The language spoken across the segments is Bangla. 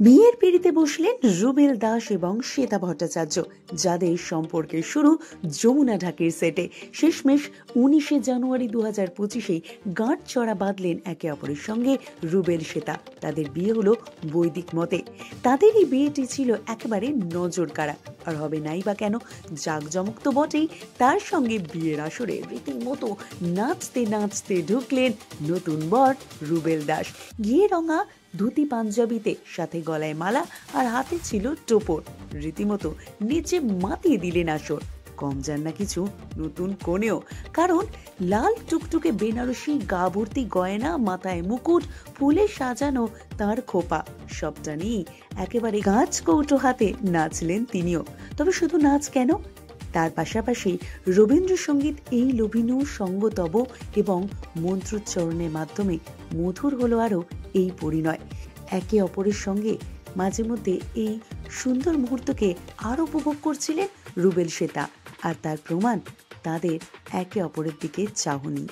বিয়ের পিঁড়িতে বসলেন রুবেল দাস এবং শ্বেতা ভট্টাচার্য, যাদের সম্পর্কের শুরু যমুনা ঢাকের সেটে। শেষমেশ 19শে জানুয়ারি 2025 গাঁট চড়া বাঁধলেন একে অপরের সঙ্গে রুবেল শ্বেতা। তাদের বিয়ে হলো বৈদিক মতে। তাদের এই বিয়েটি ছিল একেবারে নজর কাড়া, আর হবে নাই বা কেন, জাঁকজমক তো বটেই, তার সঙ্গে বিয়ের আসরে রীতিমতো নাচতে নাচতে ঢুকলেন নতুন বর রুবেল দাস। ঘিয়ে রঙা ধুতি পাঞ্জাবিতে, সাথে গলায় মালা আর হাতে ছিল টোপর। রীতিমতো নিচে মাতিয়ে দিলেন আসর। কম যান না কিছু নতুন কনেও, কারণ লাল টুকটুকে বেনারসি, গা ভর্তি গয়না, মাথায় মুকুট, ফুলে সাজানো তার খোপা, সবটা নিয়ে একেবারে গাছ কৌটো হাতে নাচলেন তিনিও। তবে শুধু নাচ কেন, তার পাশাপাশি রবীন্দ্রসঙ্গীত এই লভিনু সঙ্গতব এবং মন্ত্রোচ্চারণের মাধ্যমে মধুর হলো আরো এই পরিণয়। একে অপরের সঙ্গে মাঝে মধ্যে এই সুন্দর মুহূর্তকে আরো উপভোগ করছিলেন রুবেল শ্বেতা, আর তার প্রমাণ তাদের একে অপরের দিকে চাহনি।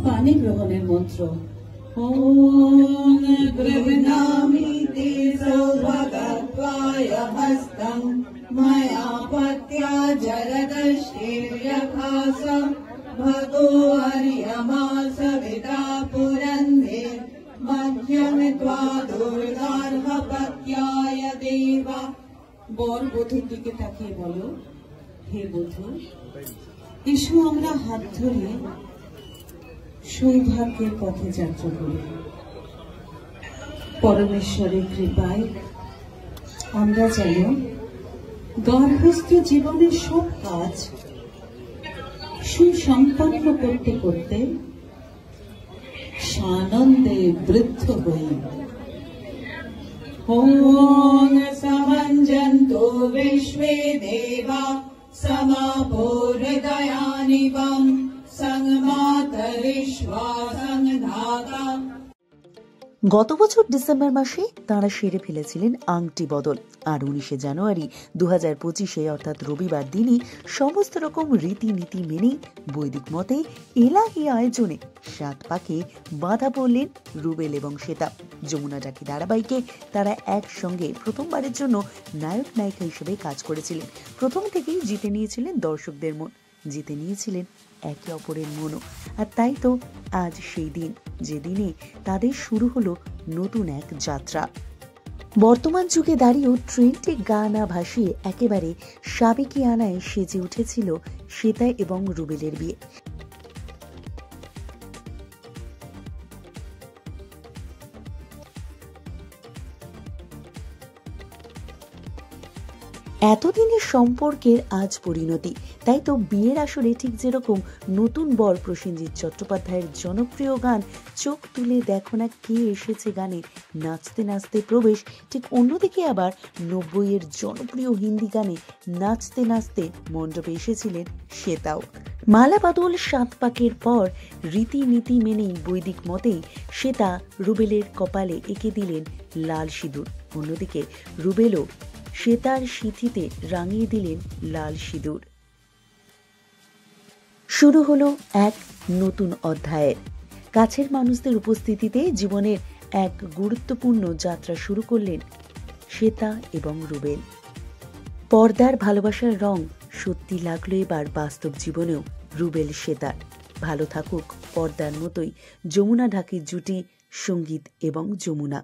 পানি গ্রহণের মন্ত্র গৃহ্ণামি তে সৌভাগায় হস্তং ময়া পত্য়া জলদশ্রীর্যখাস ভগো হরিয়মা সবিতা পুরন্ধে মধ্যম ত্বা দুর্গার্হ পত্যায় দেবা। বর বধূর দিকে তাকিয়ে বলো, হে বধূ, এসো আমরা হাত ধরে সৌভাগ্যের পথে যাত্রা করি। পরমেশ্বরের কৃপায় আমরা যেন গার্হস্থ্য জীবনের সব কাজ সুসম্পন্ন করতে করতে সানন্দে বৃদ্ধ হই। ওম সমঞ্জন্তু বিশ্বে দেবা সমাপো হৃদয়ানি বম গত বছর ডিসেম্বর মাসে তাঁরা সেরে ফেলেছিলেন আংটি বদল, আর 19শে জানুয়ারি 2025 অর্থাৎ রবিবার দিনই সমস্ত রকম রীতিনীতি মেনে বৈদিক মতে এলাহি আয়োজনে 7 পাকে বাঁধা পড়লেন রুবেল এবং শ্বেতা। যমুনা ঢাকি ধারাবাহিকে তারা একসঙ্গে প্রথমবারের জন্য নায়ক নায়িকা হিসেবে কাজ করেছিলেন। প্রথম থেকেই জিতে নিয়েছিলেন দর্শকদের মন, জিতে নিয়েছিলেন একে অপরের মনও। আর তাই তো আজ সেই দিন, যেদিনে তাদের শুরু হলো নতুন এক যাত্রা। বর্তমান যুগে দাঁড়িয়েও ট্রেন্ডে গা না ভাসিয়ে একেবারে সাবেকি আনায় সেজে উঠেছিল শ্বেতা এবং রুবেলের বিয়ে। এতদিনের সম্পর্কের আজ পরিণতি। তাই তো বিয়ের আসরে ঠিক যেরকম নতুন বর প্রসেনজিৎ চট্টোপাধ্যায়ের জনপ্রিয় গান চোখ তুলে দেখো না কে এসেছে গানে নাচতে নাচতে প্রবেশ, ঠিক অন্যদিকে আবার 90-এর জনপ্রিয় হিন্দি গানে নাচতে নাচতে মণ্ডপে এসেছিলেন শ্বেতাও। মালা বদল 7 পাকের পর রীতিনীতি মেনেই বৈদিক মতেই শ্বেতা রুবেলের কপালে এঁকে দিলেন লাল সিঁদুর। অন্যদিকে রুবেলও শ্বেতার সিঁথিতে রাঙিয়ে দিলেন লাল সিঁদুর। শুরু হলো এক নতুন অধ্যায়ের। কাছের মানুষদের উপস্থিতিতে জীবনের এক গুরুত্বপূর্ণ যাত্রা শুরু করলেন শ্বেতা এবং রুবেল। পর্দার ভালোবাসার রং সত্যি লাগলো এবার বাস্তব জীবনেও রুবেল শ্বেতার। ভালো থাকুক পর্দার মতোই যমুনা ঢাকির জুটি সঙ্গীত এবং যমুনা।